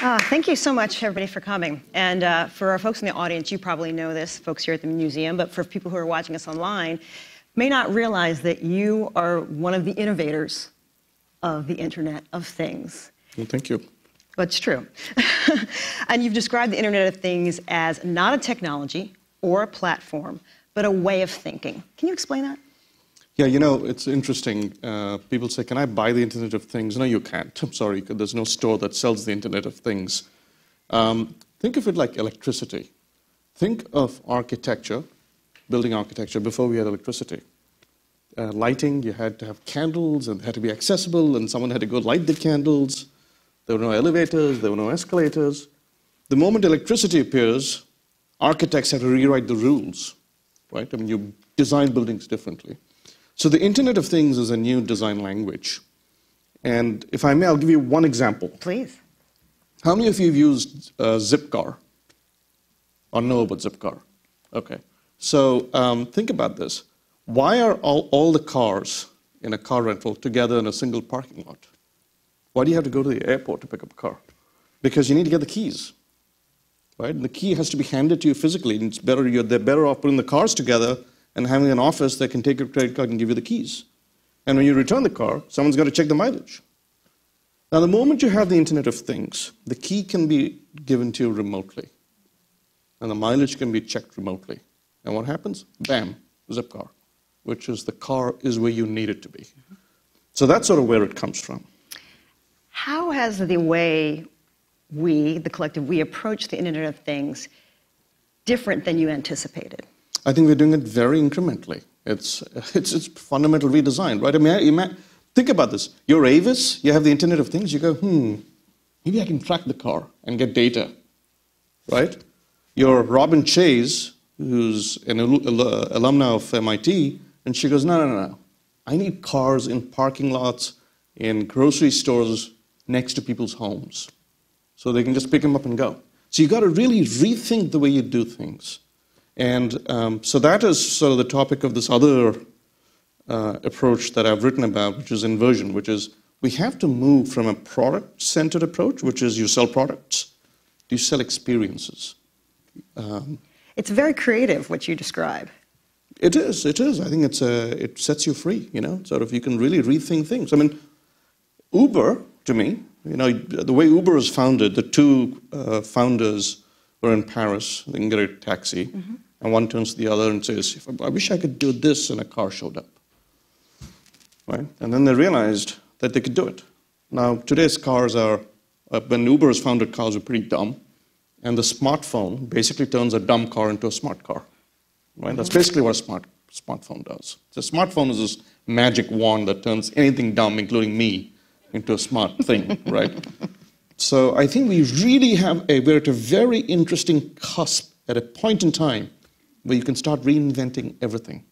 Thank you so much, everybody, for coming. And for our folks in the audience, you probably know this, folks here at the museum, but for people who are watching us online, may not realize that you are one of the innovators of the Internet of Things. Well, thank you. But it's true. And you've described the Internet of Things as not a technology or a platform, but a way of thinking. Can you explain that? Yeah, you know, it's interesting. People say, can I buy the Internet of Things? No, you can't. I'm sorry, there's no store that sells the Internet of Things. Think of it like electricity. Think of architecture, building architecture, before we had electricity. Lighting, you had to have candles, and it had to be accessible, and someone had to go light the candles. There were no elevators, there were no escalators. The moment electricity appears, architects have to rewrite the rules, right? I mean, you design buildings differently. So the Internet of Things is a new design language. And if I may, I'll give you one example. Please. How many of you have used Zipcar or know about Zipcar? Okay. So think about this. Why are all the cars in a car rental together in a single parking lot? Why do you have to go to the airport to pick up a car? Because you need to get the keys, right? And the key has to be handed to you physically. And it's better, they're better off putting the cars together and having an office that can take your credit card and give you the keys. And when you return the car, someone's got to check the mileage. Now, the moment you have the Internet of Things, the key can be given to you remotely. And the mileage can be checked remotely. And what happens? Bam, Zipcar, which is the car is where you need it to be. So that's sort of where it comes from. How has the way we, the collective, we approach the Internet of Things different than you anticipated? I think we're doing it very incrementally. It's fundamental redesign, right? I mean, think about this. You're Avis, you have the Internet of Things, you go, maybe I can track the car and get data, right? You're Robin Chase, who's an alumna of MIT, and she goes, no. I need cars in parking lots, in grocery stores, next to people's homes, so they can just pick them up and go. So you got to really rethink the way you do things. And so that is sort of the topic of this other approach that I've written about, which is inversion, which is we have to move from a product-centered approach, which is you sell products, to you sell experiences. It's very creative, what you describe. It is. I think it sets you free, you know, sort of you can really rethink things. I mean, Uber, to me, you know, the way Uber was founded, the two founders were in Paris, they can get a taxi, and one turns to the other and says, I wish I could do this, and a car showed up, right? And then they realized that they could do it. Now, today's cars are, when Uber was founded, cars were pretty dumb, and the smartphone basically turns a dumb car into a smart car, right? That's basically what a smartphone does. So a smartphone is this magic wand that turns anything dumb, including me, into a smart thing, right? So I think we really we're at a very interesting cusp at a point in time where you can start reinventing everything,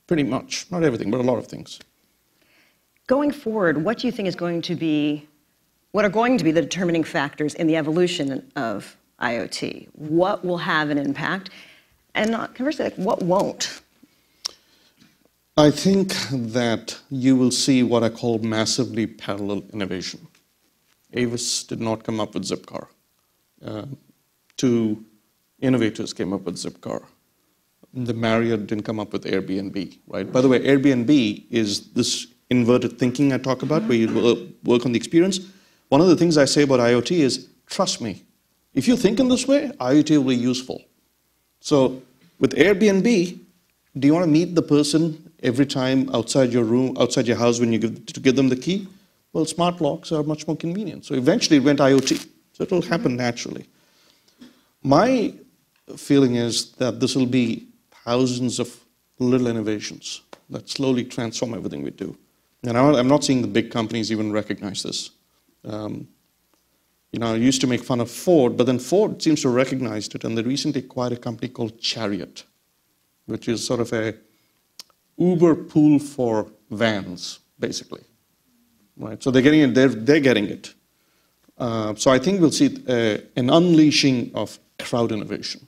pretty much. Not everything, but a lot of things. Going forward, what do you think is going to be, what are going to be the determining factors in the evolution of IoT? What will have an impact? And conversely, what won't? I think that you will see what I call massively parallel innovation. Avis did not come up with Zipcar. Two innovators came up with Zipcar. The Marriott didn't come up with Airbnb, right? By the way, Airbnb is this inverted thinking I talk about, where you work on the experience. One of the things I say about IoT is, trust me, if you think in this way, IoT will be useful. So with Airbnb, do you want to meet the person every time outside your room, outside your house when you give them the key? Well, smart locks are much more convenient. So eventually it went IoT. So it will happen naturally. My feeling is that this will be thousands of little innovations that slowly transform everything we do. And I'm not seeing the big companies even recognize this. You know, I used to make fun of Ford, but then Ford seems to have recognized it, and they recently acquired a company called Chariot, which is sort of a Uber pool for vans, basically. Right, so they're getting it. They're getting it. So I think we'll see an unleashing of crowd innovation.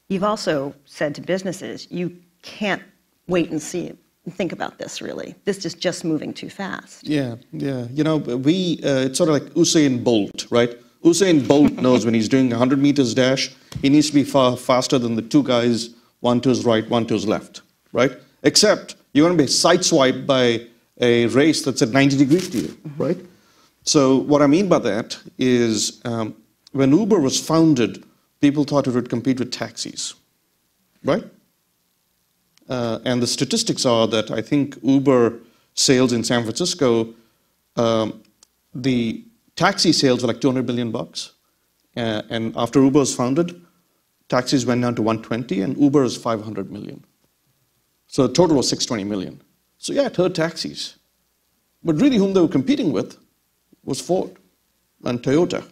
You've also said to businesses, you can't wait and see and think about this. Really, this is just moving too fast. Yeah. You know, it's sort of like Usain Bolt, right? Usain Bolt knows when he's doing a 100 meters dash, he needs to be far faster than the two guys, one to his right, one to his left, right? Except you're going to be sideswiped by a race that's at 90 degrees to you, right? So what I mean by that is when Uber was founded, people thought it would compete with taxis, right? And the statistics are that I think Uber sales in San Francisco, the taxi sales were like $200 billion. And after Uber was founded, taxis went down to 120, and Uber is 500 million. So the total was 620 million. So yeah, it hurt taxis. But really whom they were competing with was Ford and Toyota,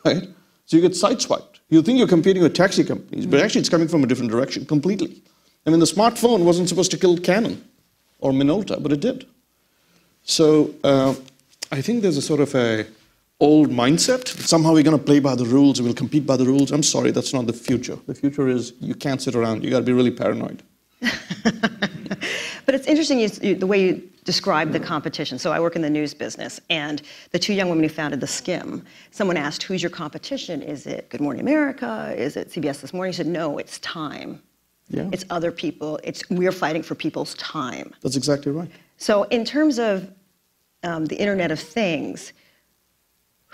right? So you get sideswiped. You think you're competing with taxi companies, but actually it's coming from a different direction completely. I mean, the smartphone wasn't supposed to kill Canon or Minolta, but it did. So I think there's a sort of a old mindset that somehow we're going to play by the rules and we'll compete by the rules. I'm sorry, that's not the future. The future is you can't sit around. You got to be really paranoid. But it's interesting the way you describe the competition. So I work in the news business, and the two young women who founded The Skim, someone asked, who's your competition? Is it Good Morning America? Is it CBS This Morning? He said, no, it's time. Yeah. It's other people. We're fighting for people's time. That's exactly right. So in terms of the Internet of Things,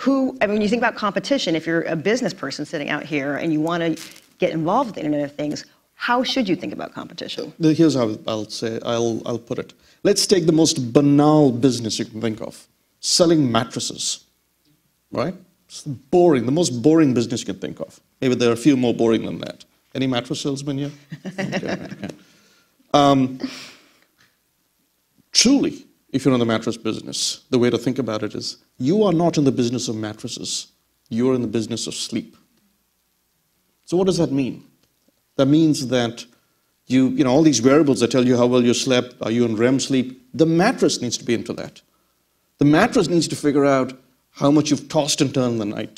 when you think about competition, if you're a business person sitting out here and you want to get involved with the Internet of Things, how should you think about competition? Here's how I'll put it. Let's take the most banal business you can think of. Selling mattresses, right? It's the most boring business you can think of. Maybe there are a few more boring than that. Any mattress salesmen here? Okay. Truly, if you're in the mattress business, the way to think about it is you are not in the business of mattresses. You're in the business of sleep. So what does that mean? That means that you know, all these variables that tell you how well you slept, are you in REM sleep? The mattress needs to be into that. The mattress needs to figure out how much you've tossed and turned the night.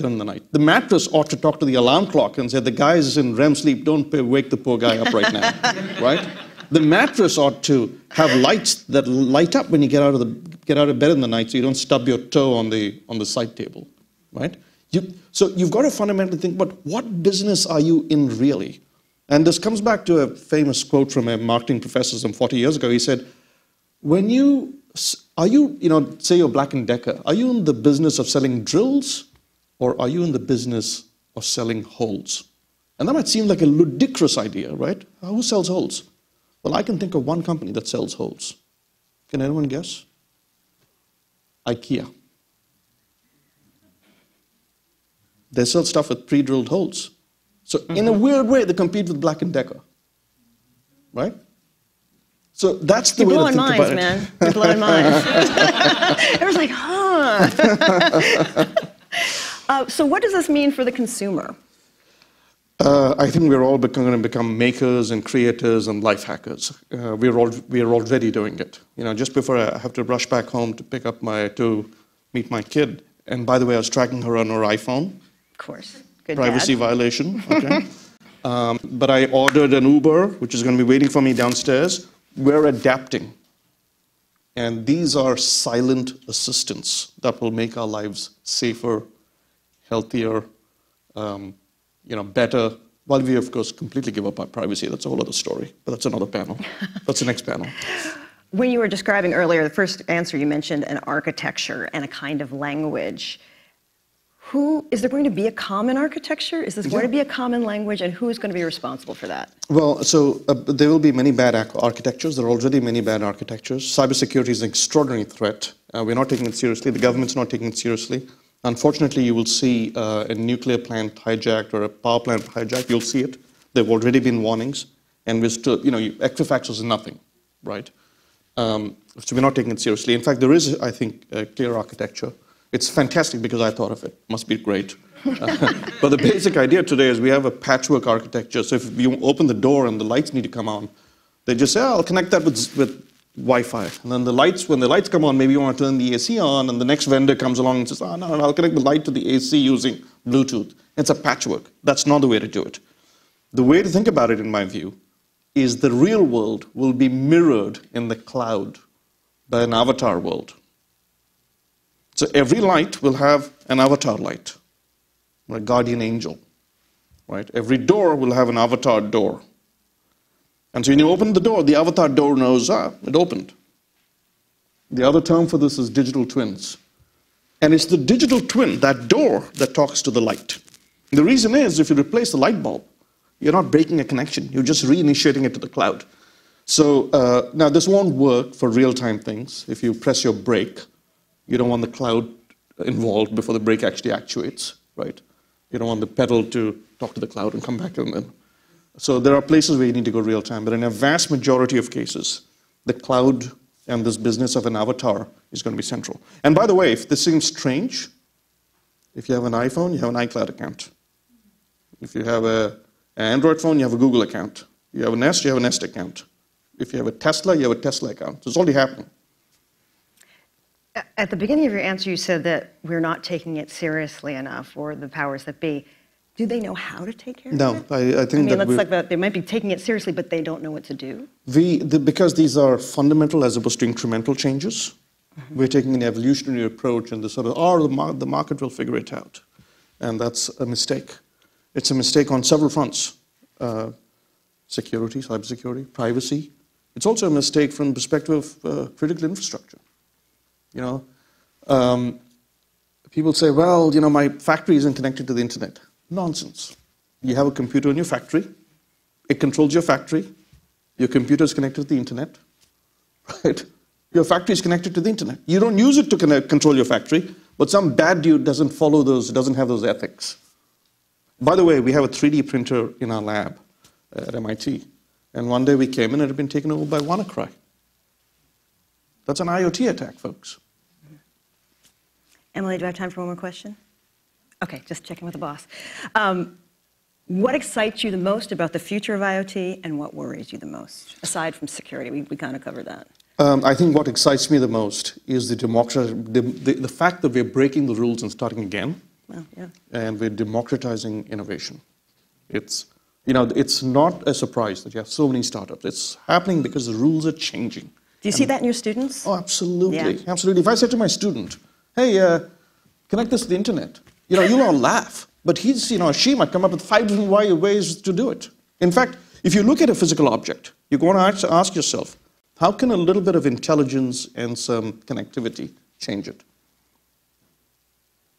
The mattress ought to talk to the alarm clock and say, the guy is in REM sleep, don't wake the poor guy up right now, right? The mattress ought to have lights that light up when you get out of bed in the night so you don't stub your toe on the side table, right? So you've got to fundamentally think, but what business are you in really? And this comes back to a famous quote from a marketing professor some 40 years ago. He said, say you're Black & Decker, are you in the business of selling drills or are you in the business of selling holes? And that might seem like a ludicrous idea, right? Who sells holes? Well, I can think of one company that sells holes. Can anyone guess? IKEA. They sell stuff with pre-drilled holes. So in a weird way, they compete with Black & Decker, right? So that's the way to think about it. Man. You're blowing minds. Everyone's like, so what does this mean for the consumer? I think we're all going to become makers and creators and life hackers. We're already doing it. You know, just before I have to rush back home to meet my kid. And by the way, I was tracking her on her iPhone. Of course. Good Privacy dad. violation, okay. But I ordered an Uber, which is going to be waiting for me downstairs. We're adapting. And these are silent assistants that will make our lives safer, healthier, better. While we, of course, completely give up our privacy. That's a whole other story. But that's another panel. That's the next panel. When you were describing earlier, the first answer you mentioned an architecture and a kind of language. Is there going to be a common architecture? Is this going to be a common language? And who is going to be responsible for that? Well, so there will be many bad architectures. There are already many bad architectures. Cybersecurity is an extraordinary threat. We're not taking it seriously. The government's not taking it seriously. Unfortunately, you will see a nuclear plant hijacked or a power plant hijacked. You'll see it. There have already been warnings. And we're still, Equifax is nothing, right? So we're not taking it seriously. In fact, there is, I think, a clear architecture. It's fantastic because I thought of it. Must be great. But the basic idea today is we have a patchwork architecture. So if you open the door and the lights need to come on, they just say, I'll connect that with Wi-Fi. And then when the lights come on, maybe you want to turn the AC on, and the next vendor comes along and says, no, I'll connect the light to the AC using Bluetooth. It's a patchwork. That's not the way to do it. The way to think about it, in my view, is the real world will be mirrored in the cloud by an avatar world. So every light will have an avatar light. a guardian angel, right? Every door will have an avatar door. And so when you open the door, the avatar door knows, it opened. The other term for this is digital twins. And it's the digital twin, that door, that talks to the light. The reason is, if you replace the light bulb, you're not breaking a connection. You're just reinitiating it to the cloud. So now this won't work for real-time things. If you press your brake, you don't want the cloud involved before the brake actually actuates, right? You don't want the pedal to talk to the cloud and come back and then. So there are places where you need to go real-time, but in a vast majority of cases, the cloud and this business of an avatar is going to be central. And by the way, if this seems strange, if you have an iPhone, you have an iCloud account. If you have an Android phone, you have a Google account. You have a Nest, you have a Nest account. If you have a Tesla, you have a Tesla account. So it's already happening. At the beginning of your answer, you said that we're not taking it seriously enough, or the powers that be. Do they know how to take care of it? No, I think they might be taking it seriously, but they don't know what to do. Because these are fundamental as opposed to incremental changes, we're taking an evolutionary approach and the market will figure it out. And that's a mistake. It's a mistake on several fronts. Security, cybersecurity, privacy. It's also a mistake from the perspective of critical infrastructure. You know, people say, well, you know, my factory isn't connected to the internet. Nonsense. You have a computer in your factory. It controls your factory. Your computer is connected to the internet. Right? Your factory is connected to the internet. You don't use it to control your factory, but some bad dude doesn't follow those, doesn't have those ethics. By the way, we have a 3D printer in our lab at MIT. And one day we came in and it had been taken over by WannaCry. That's an IoT attack, folks. Emily, do I have time for one more question? Okay, just checking with the boss. What excites you the most about the future of IoT, and what worries you the most, aside from security? We kind of covered that. I think what excites me the most is the fact that we're breaking the rules and starting again. Well, yeah. And we're democratizing innovation. It's, you know, it's not a surprise that you have so many startups. It's happening because the rules are changing. Do you see that in your students? Oh, absolutely. Yeah. Absolutely. If I said to my student, hey, connect this to the internet, you know, you'll all laugh. But he's, you know, she might come up with 5 different ways to do it. In fact, if you look at a physical object, you're going to ask yourself, how can a little bit of intelligence and some connectivity change it?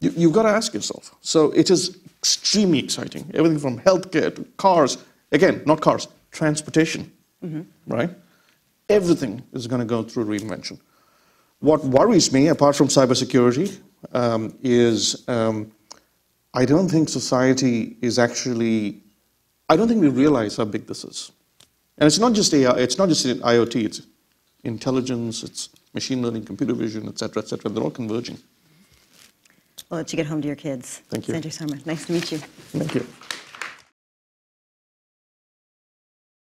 You've got to ask yourself. So it is extremely exciting. Everything from healthcare to cars, again, not cars, transportation, right? Everything is going to go through reinvention. What worries me, apart from cybersecurity, is I don't think society is actually, I don't think we realize how big this is. And it's not just AI, it's not just IoT, it's intelligence, it's machine learning, computer vision, et cetera, they're all converging. I'll let you get home to your kids. Thank you. Sanjay, Sarma, nice to meet you. Thank you.